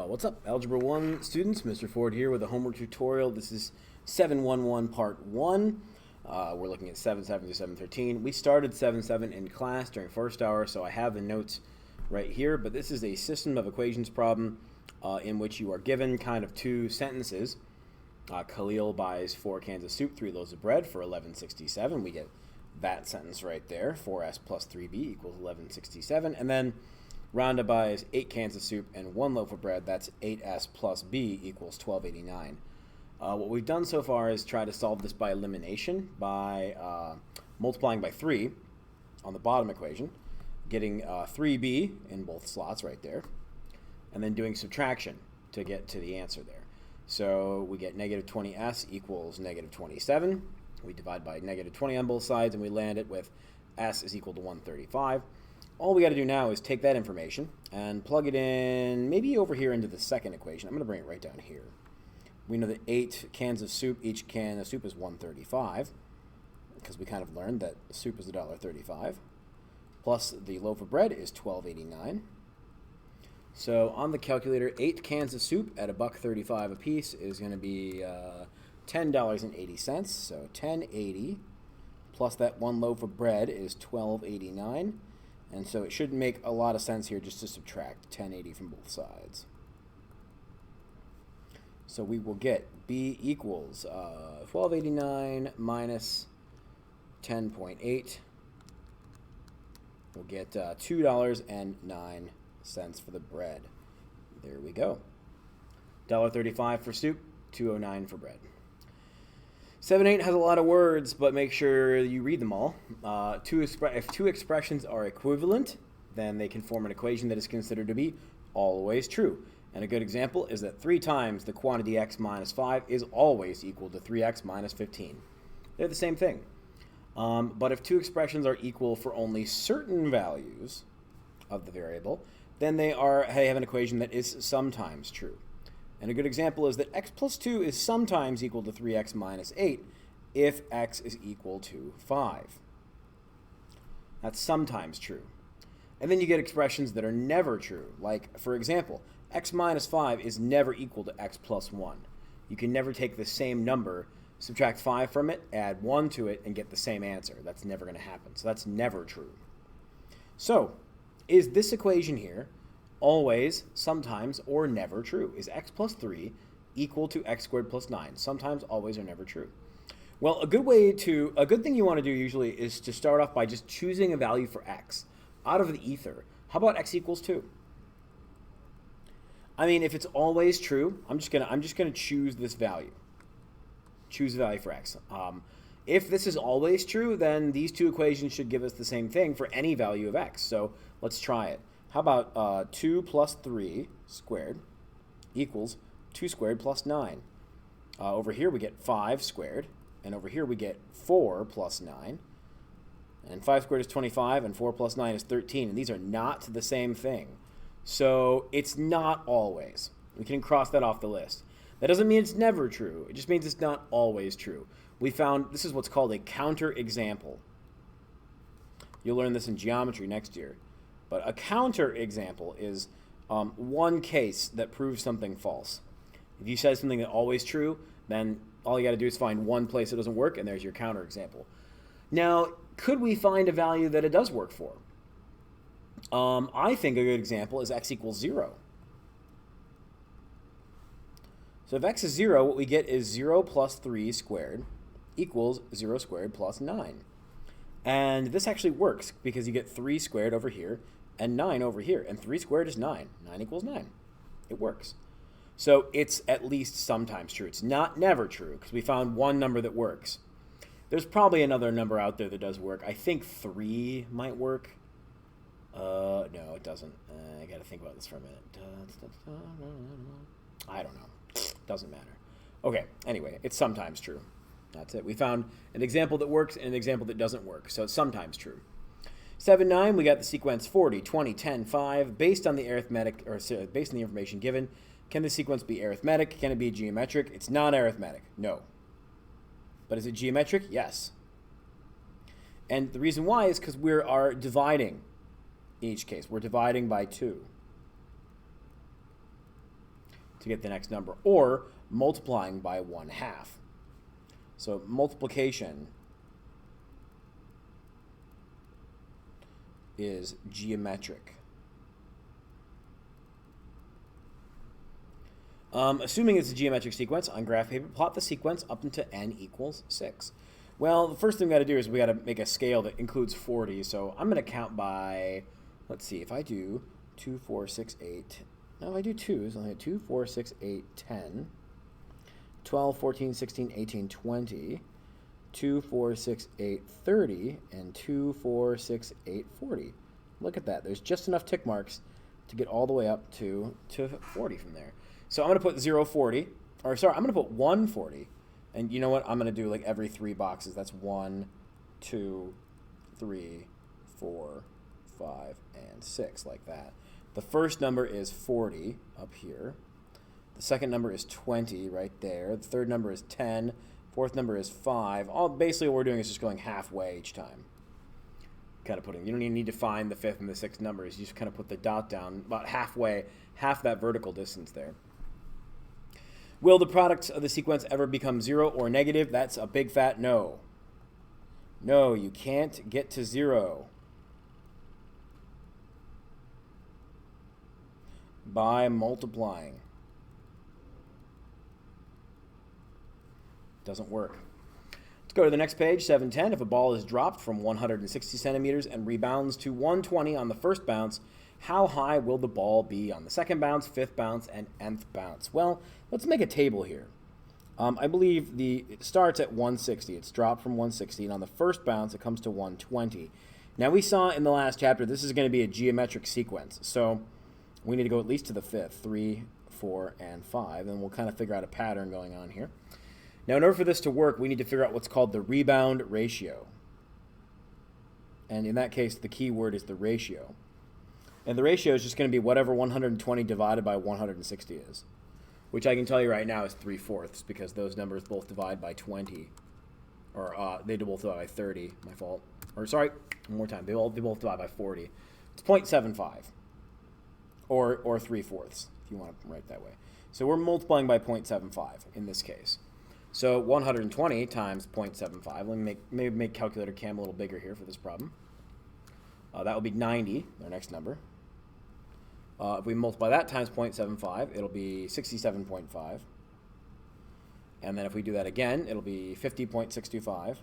What's up, Algebra 1 students? Mr. Ford here with a homework tutorial. This is 711 Part 1. We're looking at 7.7 to 7.13. We started 7.7 in class during first hour, so I have the notes right here. But this is a system of equations problem in which you are given kind of two sentences. Khalil buys 4 cans of soup, 3 loaves of bread for $11.67. We get that sentence right there. 4s plus 3b equals $11.67. And then Rhonda buys 8 cans of soup and 1 loaf of bread. That's 8s plus b equals $12.89. What we've done so far is try to solve this by elimination by multiplying by 3 on the bottom equation, getting 3b in both slots right there, and then doing subtraction to get to the answer there. So we get negative 20s equals negative 27. We divide by negative 20 on both sides, and we land it with s is equal to 135. All we got to do now is take that information and plug it in maybe over here into the second equation. I'm going to bring it right down here. We know that 8 cans of soup, each can of soup is $1.35, because we kind of learned that soup is $1.35, plus the loaf of bread is $12.89. So on the calculator, 8 cans of soup at $1.35 a piece is going to be $10.80. So $10.80 plus that 1 loaf of bread is $12.89. And so it should make a lot of sense here just to subtract $10.80 from both sides. So we will get B equals $12.89 minus 10.8. We'll get $2.09 for the bread. There we go. $1.35 for soup, $2.09 for bread. 7.8 has a lot of words, but make sure you read them all. If two expressions are equivalent, then they can form an equation that is considered to be always true. And a good example is that 3 times the quantity x minus 5 is always equal to 3x minus 15. They're the same thing. But if two expressions are equal for only certain values of the variable, then they have an equation that is sometimes true. And a good example is that x plus 2 is sometimes equal to 3x minus 8 if x is equal to 5. That's sometimes true. And then you get expressions that are never true. Like, for example, x minus 5 is never equal to x plus 1. You can never take the same number, subtract 5 from it, add 1 to it, and get the same answer. That's never going to happen. So that's never true. So, is this equation here always, sometimes, or never true? Is x plus 3 equal to x squared plus 9? Sometimes, always, or never true. Well, a good thing you want to do usually is to start off by just choosing a value for x out of the ether. How about x equals 2? I mean, if it's always true, I'm just gonna choose this value. Choose the value for x. If this is always true, then these two equations should give us the same thing for any value of x. So let's try it. How about 2 plus 3 squared equals 2 squared plus 9. Over here we get 5 squared, and over here we get 4 plus 9. And 5 squared is 25, and 4 plus 9 is 13. And these are not the same thing. So it's not always. We can cross that off the list. That doesn't mean it's never true. It just means it's not always true. We found this is what's called a counterexample. You'll learn this in geometry next year. But a counterexample is one case that proves something false. If you said something that's always true, then all you got to do is find one place it doesn't work, and there's your counterexample. Now, could we find a value that it does work for? I think a good example is x equals 0. So if x is 0, what we get is 0 plus 3 squared equals 0 squared plus 9. And this actually works because you get 3 squared over here and 9 over here. And 3 squared is 9. 9 equals 9. It works. So it's at least sometimes true. It's not never true because we found one number that works. There's probably another number out there that does work. I think 3 might work. No, it doesn't. I got to think about this for a minute. I don't know. Doesn't matter. Okay, anyway, it's sometimes true. That's it. We found an example that works and an example that doesn't work, so it's sometimes true. 7.9, we got the sequence 40, 20, 10, 5. Based on the based on the information given, can the sequence be arithmetic? Can it be geometric? It's not arithmetic. No. But is it geometric? Yes. And the reason why is because we are dividing in each case. We're dividing by 2. to get the next number, or multiplying by 1/2. So multiplication is geometric. Assuming it's a geometric sequence on graph paper, plot the sequence up into n equals 6. Well, the first thing we got to do is we got to make a scale that includes 40. So I'm going to count by, let's see, if I do 2, 4, 6, 8. No, if I do 2s, I'll have 2, 4, 6, 8, 10, 12, 14, 16, 18, 20, 2, 4, 6, 8, 30, and 2, 4, 6, 8, 40. Look at that. There's just enough tick marks to get all the way up to 40 from there. So I'm going to put 0, 40, or sorry, I'm going to put 1, 40. And you know what? I'm going to do like every 3 boxes. That's 1, 2, 3, 4, 5, and 6, like that. The first number is 40 up here. The second number is 20 right there. The third number is 10. Fourth number is 5. Basically what we're doing is just going halfway each time. Kind of putting, you don't even need to find the fifth and the sixth numbers. You just kind of put the dot down about halfway, half that vertical distance there. Will the product of the sequence ever become 0 or negative? That's a big fat no. No, you can't get to 0 by multiplying. Doesn't work. Let's go to the next page, 710. If a ball is dropped from 160 centimeters and rebounds to 120 on the first bounce, how high will the ball be on the second bounce, fifth bounce, and nth bounce? Well, let's make a table here. I believe it starts at 160. It's dropped from 160, and on the first bounce, it comes to 120. Now, we saw in the last chapter, this is going to be a geometric sequence. So we need to go at least to the fifth, 3, 4, and 5, and we'll kind of figure out a pattern going on here. Now, in order for this to work, we need to figure out what's called the rebound ratio. And in that case, the key word is the ratio. And the ratio is just going to be whatever 120 divided by 160 is, which I can tell you right now is 3/4, because those numbers both divide by 20. Or they both divide by 30, my fault. Or sorry, one more time. They both divide by 40. It's 0.75, or 3/4, if you want to write that way. So we're multiplying by 0.75 in this case. So 120 times 0.75. Let me make calculator cam a little bigger here for this problem. That will be 90, our next number. If we multiply that times 0.75, it'll be 67.5. And then if we do that again, it'll be 50.625.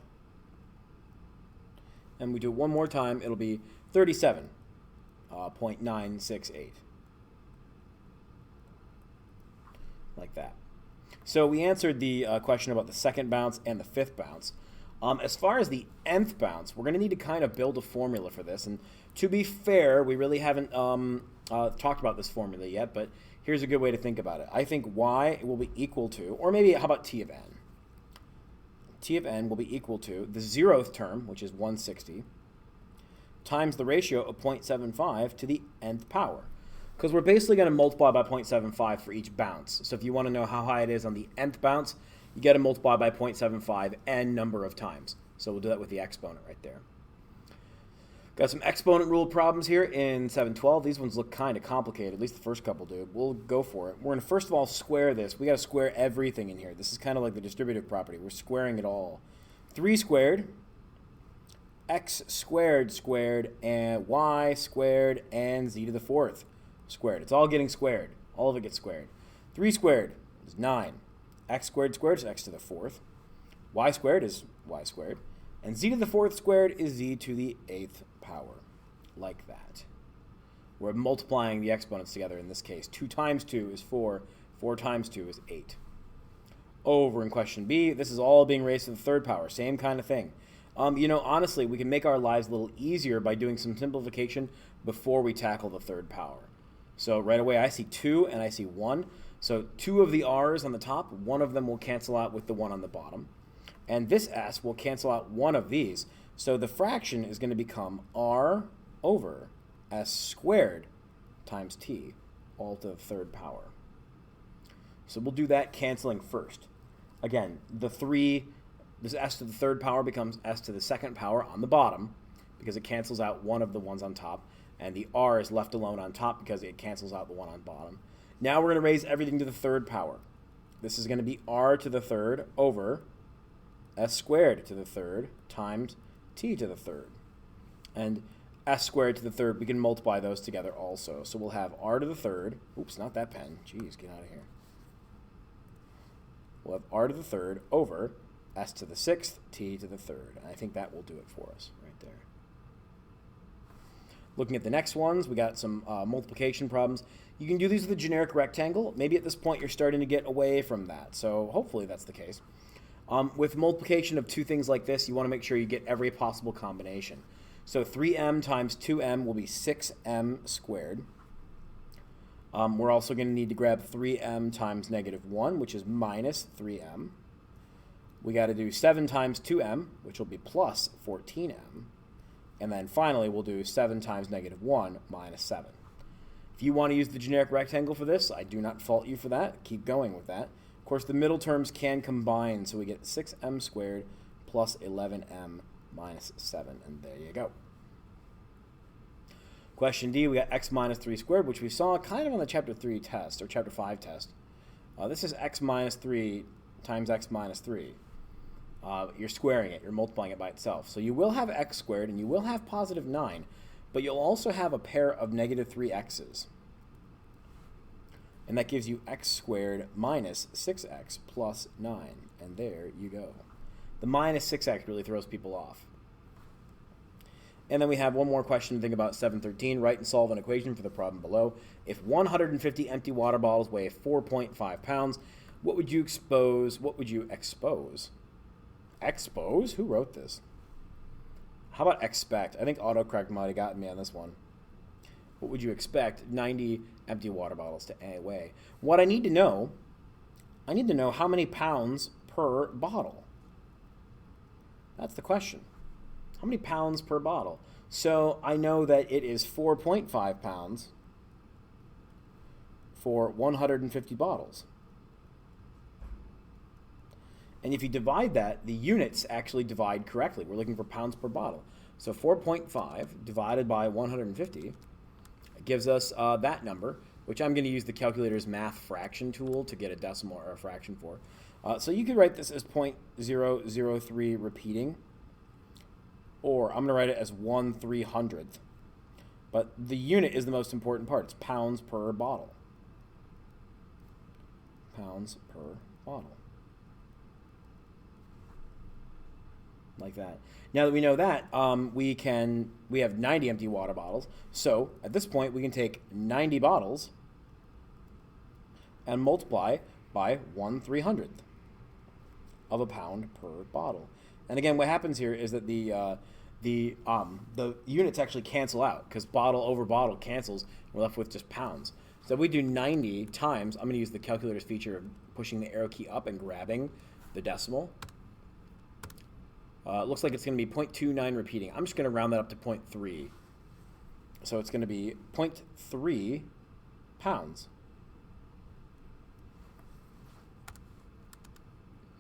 And we do it one more time, it'll be 37.968. Like that. So we answered the question about the second bounce and the fifth bounce. As far as the nth bounce, we're going to need to kind of build a formula for this. And to be fair, we really haven't talked about this formula yet, but here's a good way to think about it. I think y will be equal to, or maybe how about t of n? T of n will be equal to the 0th term, which is 160, times the ratio of 0.75 to the nth power. Because we're basically going to multiply by 0.75 for each bounce. So if you want to know how high it is on the nth bounce, you got to multiply by 0.75 n number of times. So we'll do that with the exponent right there. Got some exponent rule problems here in 712. These ones look kind of complicated, at least the first couple do. We'll go for it. We're going to first of all square this. We got to square everything in here. This is kind of like the distributive property. We're squaring it all. 3 squared, x squared squared, and y squared, and z to the 4th squared. It's all getting squared. All of it gets squared. 3 squared is 9. X squared squared is x to the 4th. Y squared is y squared. And z to the 4th squared is z to the 8th power. Like that. We're multiplying the exponents together in this case. 2 times 2 is 4. 4 times 2 is 8. Over in question B, this is all being raised to the 3rd power. Same kind of thing. Honestly, we can make our lives a little easier by doing some simplification before we tackle the 3rd power. So right away, I see 2 and I see 1. So 2 of the r's on the top, one of them will cancel out with the 1 on the bottom. And this s will cancel out one of these. So the fraction is going to become r over s squared times t, all to the 3rd power. So we'll do that canceling first. Again, this s to the 3rd power becomes s to the 2nd power on the bottom because it cancels out one of the ones on top. And the r is left alone on top because it cancels out the one on bottom. Now we're going to raise everything to the third power. This is going to be r to the third over s squared to the third times t to the third. And s squared to the third, we can multiply those together also. So we'll have r to the third. Oops, not that pen. Jeez, get out of here. We'll have r to the third over s to the sixth, t to the third. And I think that will do it for us right there. Looking at the next ones, we got some multiplication problems. You can do these with a generic rectangle. Maybe at this point you're starting to get away from that. So hopefully that's the case. With multiplication of two things like this, you want to make sure you get every possible combination. So 3m times 2m will be 6m squared. We're also going to need to grab 3m times -1, which is minus 3m. We got to do 7 times 2m, which will be plus 14m. And then finally, we'll do 7 times -1 minus 7. If you want to use the generic rectangle for this, I do not fault you for that. Keep going with that. Of course, the middle terms can combine, so we get 6m squared plus 11m minus 7, and there you go. Question D, we got x minus 3 squared, which we saw kind of on the Chapter 3 test, or Chapter 5 test. This is x minus 3 times x minus 3. You're squaring it, you're multiplying it by itself. So you will have x squared, and you will have positive 9, but you'll also have a pair of -3x's. And that gives you x squared minus 6x plus 9. And there you go. The minus 6x really throws people off. And then we have one more question to think about, 713. Write and solve an equation for the problem below. If 150 empty water bottles weigh 4.5 pounds, what would you expose? What would you expose? Expose? Who wrote this? How about expect? I think autocorrect might have gotten me on this one. What would you expect 90 empty water bottles to weigh? What I need to know how many pounds per bottle. That's the question. How many pounds per bottle? So I know that it is 4.5 pounds for 150 bottles. And if you divide that, the units actually divide correctly. We're looking for pounds per bottle. So 4.5 divided by 150 gives us that number, which I'm going to use the calculator's math fraction tool to get a decimal or a fraction for. So you could write this as 0.003 repeating, or I'm going to write it as 1/300th. But the unit is the most important part. It's pounds per bottle. Pounds per bottle. Like that. Now that we know that, we have 90 empty water bottles. So at this point, we can take 90 bottles and multiply by 1/300th of a pound per bottle. And again, what happens here is that the units actually cancel out, because bottle over bottle cancels. We're left with just pounds. So if we do 90 times, I'm going to use the calculator's feature of pushing the arrow key up and grabbing the decimal. It looks like it's going to be 0.29 repeating. I'm just going to round that up to 0.3. So it's going to be 0.3 pounds.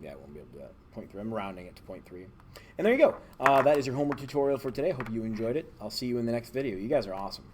Yeah, I won't be able to do that. 0.3. I'm rounding it to 0.3. And there you go. That is your homework tutorial for today. Hope you enjoyed it. I'll see you in the next video. You guys are awesome.